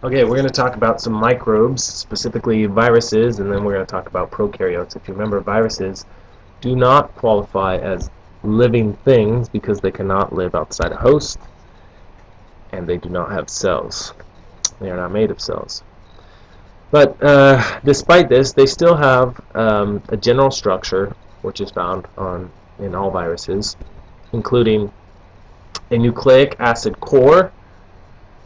Okay, we're going to talk about some microbes, specifically viruses, and then we're going to talk about prokaryotes. If you remember, viruses do not qualify as living things because they cannot live outside a host, and they do not have cells. They are not made of cells. But despite this, they still have a general structure, which is found in all viruses, including a nucleic acid core.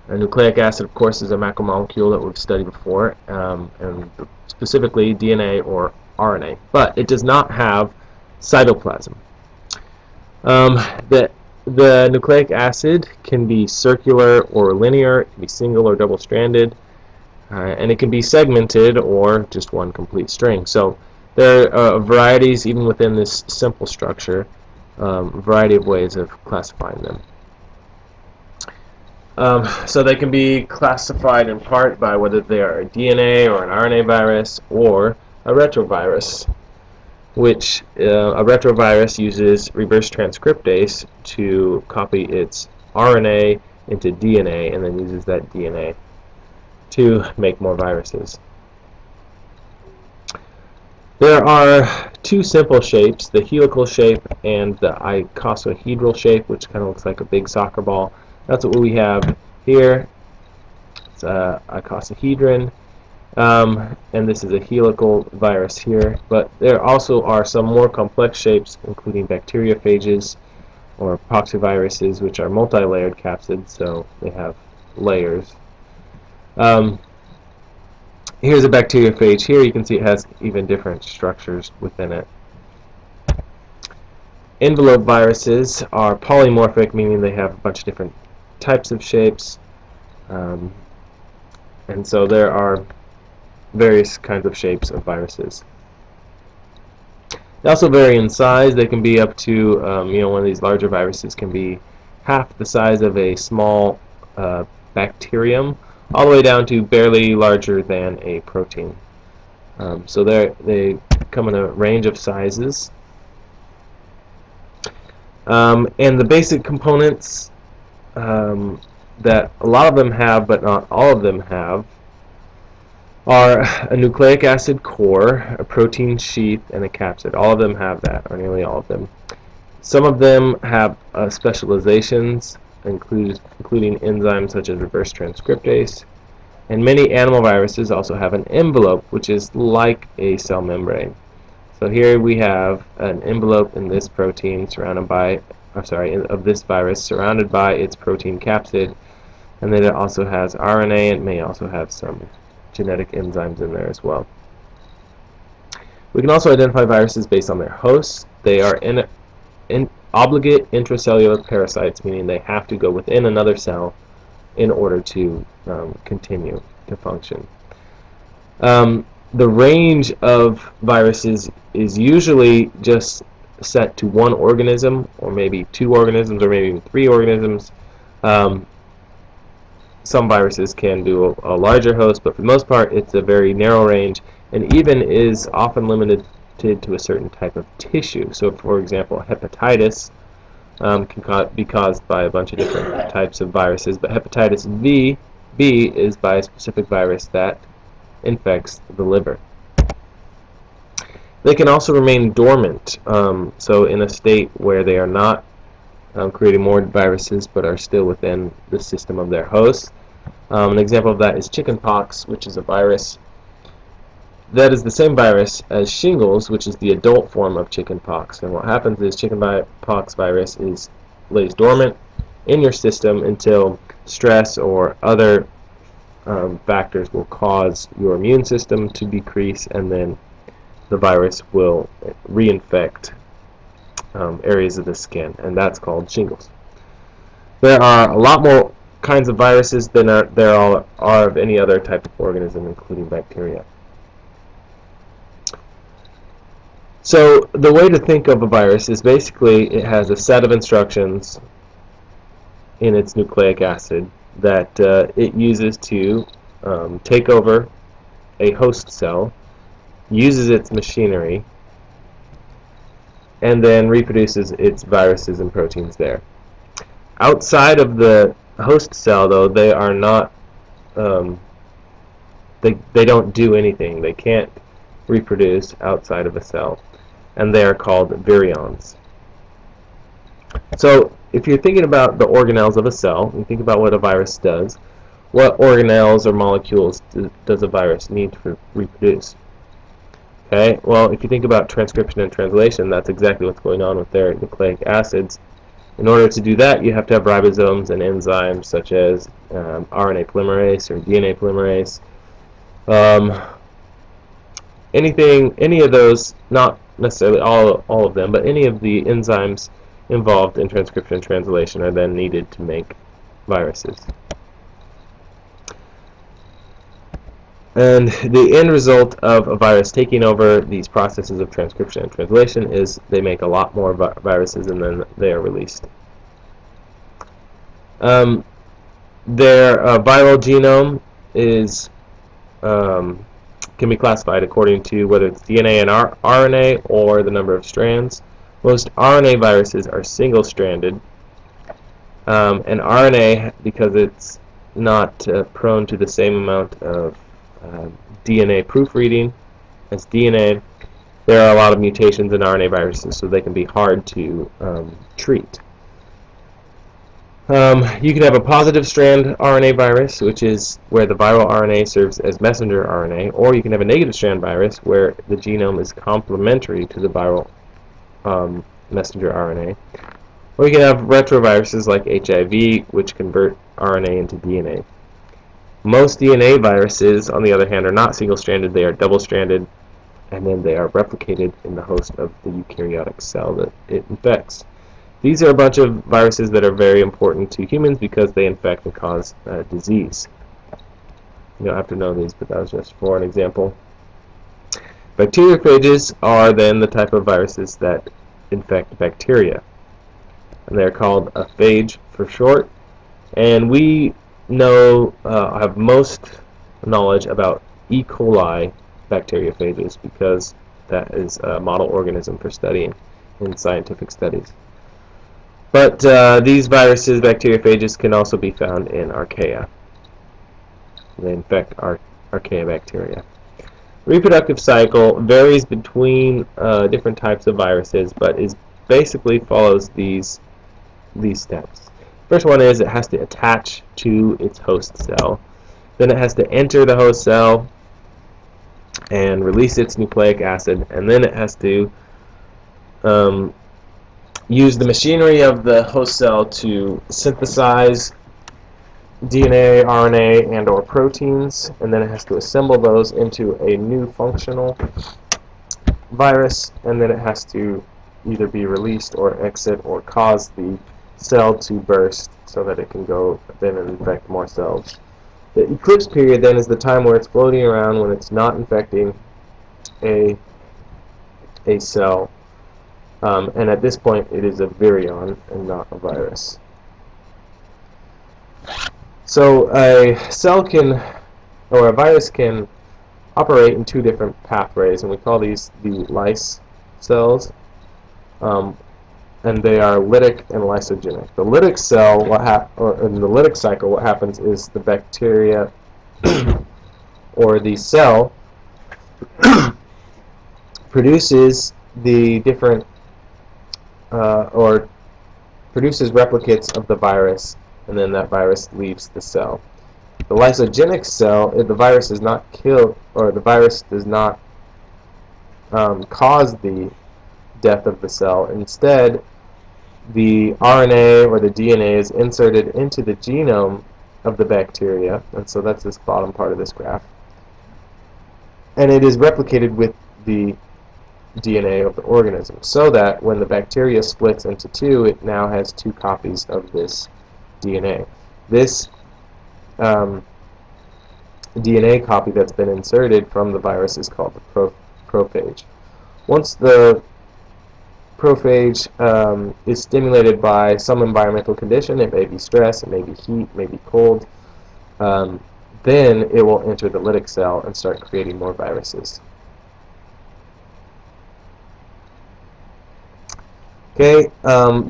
A nucleic acid, of course, is a macromolecule that we've studied before, and specifically DNA or RNA. But it does not have cytoplasm. Um, the, the nucleic acid can be circular or linear, it can be single or double-stranded, and it can be segmented or just one complete string. So there are varieties, even within this simple structure, a variety of ways of classifying them. So they can be classified in part by whether they are a DNA or an RNA virus or a retrovirus, which a retrovirus uses reverse transcriptase to copy its RNA into DNA and then uses that DNA to make more viruses. There are two simple shapes, the helical shape and the icosahedral shape, which kind of looks like a big soccer ball. That's what we have here. It's a icosahedron, and this is a helical virus here. But there also are some more complex shapes, including bacteriophages or poxviruses, which are multi-layered capsids, so they have layers. Here's a bacteriophage. Here you can see it has even different structures within it. Envelope viruses are polymorphic, meaning they have a bunch of different types of shapes. And so there are various kinds of shapes of viruses. They also vary in size. They can be up to, one of these larger viruses can be half the size of a small bacterium, all the way down to barely larger than a protein. So they come in a range of sizes. And the basic components that a lot of them have, but not all of them have, are a nucleic acid core, a protein sheath, and a capsid. All of them have that, or nearly all of them. Some of them have specializations, including enzymes such as reverse transcriptase. And many animal viruses also have an envelope, which is like a cell membrane. So here we have an envelope in this protein surrounded by, of this virus surrounded by its protein capsid, and then it also has RNA and may also have some genetic enzymes in there as well. We can also identify viruses based on their hosts. They are obligate intracellular parasites, meaning they have to go within another cell in order to continue to function. The range of viruses is usually just set to one organism, or maybe two organisms, or maybe even three organisms. Some viruses can do a larger host, but for the most part it's a very narrow range, and even is often limited to a certain type of tissue. So for example, hepatitis can be caused by a bunch of different types of viruses, but hepatitis B is by a specific virus that infects the liver. They can also remain dormant, so in a state where they are not creating more viruses but are still within the system of their host. An example of that is chickenpox, which is a virus that is the same virus as shingles, which is the adult form of chickenpox. And what happens is chickenpox virus lays dormant in your system until stress or other factors will cause your immune system to decrease, and then the virus will reinfect areas of the skin, and that's called shingles. There are a lot more kinds of viruses than there are of any other type of organism, including bacteria. So the way to think of a virus is basically it has a set of instructions in its nucleic acid that it uses to take over a host cell, uses its machinery, and then reproduces its viruses and proteins there. Outside of the host cell, though, they are not they don't do anything. They can't reproduce outside of a cell, and they are called virions. So if you're thinking about the organelles of a cell, you think about what a virus does. What organelles or molecules does a virus need to reproduce? Okay, well, if you think about transcription and translation, that's exactly what's going on with their nucleic acids. In order to do that, you have to have ribosomes and enzymes such as RNA polymerase or DNA polymerase. Any of those, not necessarily all of them, but any of the enzymes involved in transcription and translation are then needed to make viruses. And the end result of a virus taking over these processes of transcription and translation is they make a lot more viruses, and then they are released. Their viral genome is can be classified according to whether it's DNA and RNA or the number of strands. Most RNA viruses are single-stranded, and RNA, because it's not prone to the same amount of DNA proofreading as DNA, there are a lot of mutations in RNA viruses, so they can be hard to treat. You can have a positive strand RNA virus, which is where the viral RNA serves as messenger RNA, or you can have a negative strand virus where the genome is complementary to the viral messenger RNA. Or you can have retroviruses like HIV, which convert RNA into DNA. Most DNA viruses, on the other hand, are not single-stranded, they are double-stranded, and then they are replicated in the host of the eukaryotic cell that it infects. These are a bunch of viruses that are very important to humans because they infect and cause disease. You don't have to know these, but that was just for an example. Bacteriophages are then the type of viruses that infect bacteria, and they're called a phage for short. And we have most knowledge about E. coli bacteriophages because that is a model organism for studying in scientific studies. But these viruses, bacteriophages, can also be found in archaea. They infect archaea bacteria. Reproductive cycle varies between different types of viruses, but basically follows these steps. First one is it has to attach to its host cell. Then it has to enter the host cell and release its nucleic acid, and then it has to use the machinery of the host cell to synthesize DNA, RNA, and or proteins, and then it has to assemble those into a new functional virus, and then it has to either be released or exit or cause the cell to burst so that it can go then and infect more cells. The eclipse period then is the time where it's floating around when it's not infecting a cell, and at this point it is a virion and not a virus. So a cell or a virus can operate in two different pathways, and we call these the Lyse cells, and they are lytic and lysogenic. The lytic cell, in the lytic cycle, what happens is the bacteria or the cell produces the different or produces replicates of the virus, and then that virus leaves the cell. The lysogenic cell, the virus is not killed, or the virus does not cause the death of the cell. Instead, the RNA or the DNA is inserted into the genome of the bacteria, and so that's this bottom part of this graph. And it is replicated with the DNA of the organism, so that when the bacteria splits into two, it now has two copies of this DNA. This DNA copy that's been inserted from the virus is called the prophage. Once the prophage is stimulated by some environmental condition, it may be stress, it may be heat, it may be cold, then it will enter the lytic cell and start creating more viruses. Okay,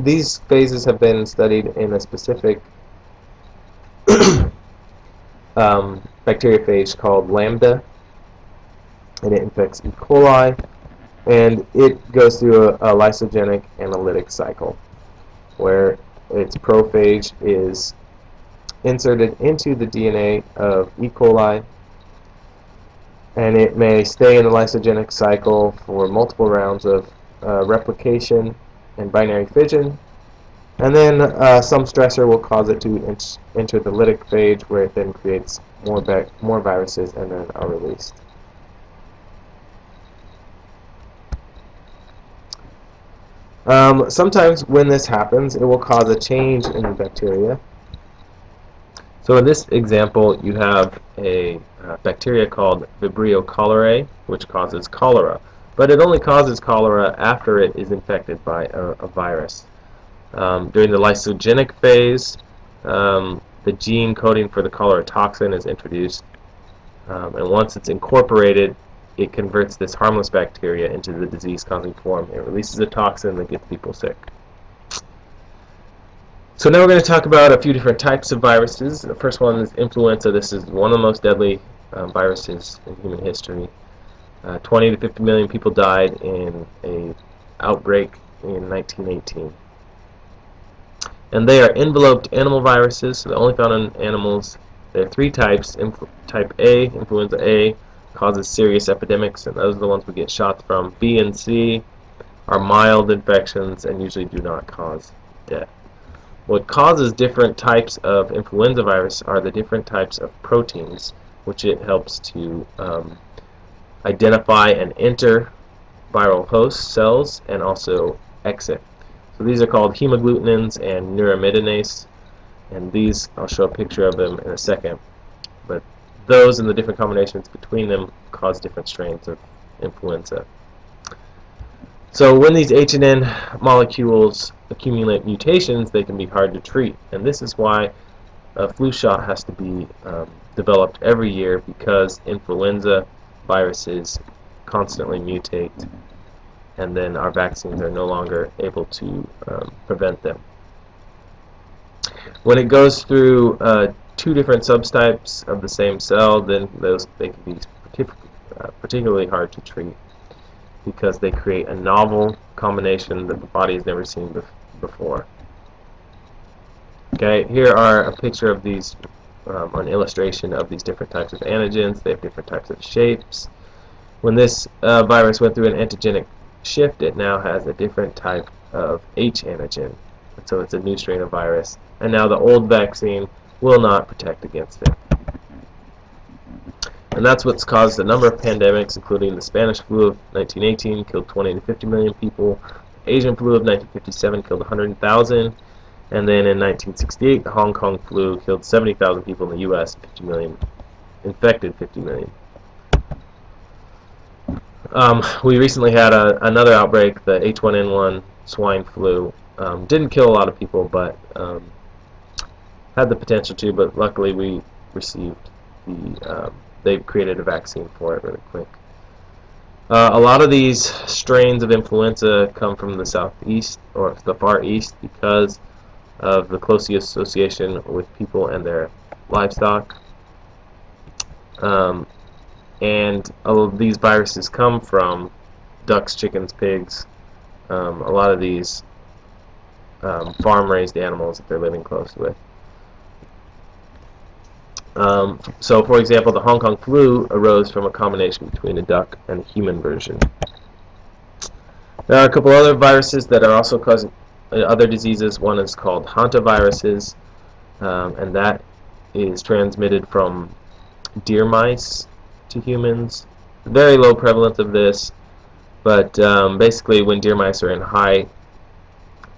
these phases have been studied in a specific bacteriophage called lambda, and it infects E. coli, and it goes through a lysogenic analytic cycle where its prophage is inserted into the DNA of E. coli, and it may stay in the lysogenic cycle for multiple rounds of replication and binary fission, and then some stressor will cause it to enter the lytic phage, where it then creates more viruses and then are released. Sometimes when this happens, it will cause a change in the bacteria. So in this example, you have a bacteria called Vibrio cholerae, which causes cholera. But it only causes cholera after it is infected by a virus. During the lysogenic phase, the gene coding for the cholera toxin is introduced. And once it's incorporated, it converts this harmless bacteria into the disease-causing form. It releases a toxin that gets people sick. So now we're going to talk about a few different types of viruses. The first one is influenza. This is one of the most deadly viruses in human history. 20 to 50 million people died in an outbreak in 1918. And they are enveloped animal viruses, so they're only found in animals. There are three types. Type A, influenza A, causes serious epidemics, and those are the ones we get shots from. B and C are mild infections and usually do not cause death. What causes different types of influenza virus are the different types of proteins, which it helps to identify and enter viral host cells and also exit. So these are called hemagglutinins and neuraminidase, and these, I'll show a picture of them in a second. But those and the different combinations between them cause different strains of influenza. So when these H&N molecules accumulate mutations, they can be hard to treat. And this is why a flu shot has to be developed every year, because influenza viruses constantly mutate, and then our vaccines are no longer able to prevent them. When it goes through two different subtypes of the same cell, then they can be particularly hard to treat, because they create a novel combination that the body has never seen before. Okay, here are a picture of these, an illustration of these different types of antigens. They have different types of shapes. When this virus went through an antigenic shift, it now has a different type of H antigen. So it's a new strain of virus. And now the old vaccine will not protect against it. And that's what's caused a number of pandemics, including the Spanish flu of 1918, killed 20 to 50 million people. The Asian flu of 1957 killed 100,000. And then in 1968, the Hong Kong flu killed 70,000 people in the U.S., 50 million, infected 50 million. We recently had another outbreak, the H1N1 swine flu. Didn't kill a lot of people, but had the potential to, but luckily we received they created a vaccine for it really quick. A lot of these strains of influenza come from the southeast or the far east because of the close association with people and their livestock. And all of these viruses come from ducks, chickens, pigs, a lot of these farm-raised animals that they're living close with. So, for example, the Hong Kong flu arose from a combination between a duck and a human version. There are a couple other viruses that are also causing other diseases. One is called hantaviruses, and that is transmitted from deer mice to humans. Very low prevalence of this, but basically when deer mice are in high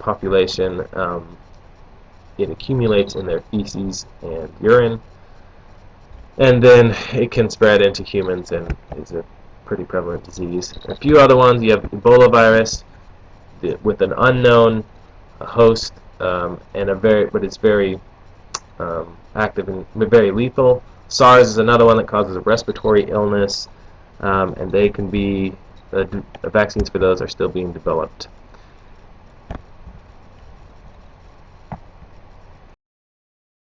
population, it accumulates in their feces and urine, and then it can spread into humans and is a pretty prevalent disease. A few other ones, you have Ebola virus with an unknown host, but it's very active and very lethal. SARS is another one that causes a respiratory illness, and they can be vaccines for those are still being developed.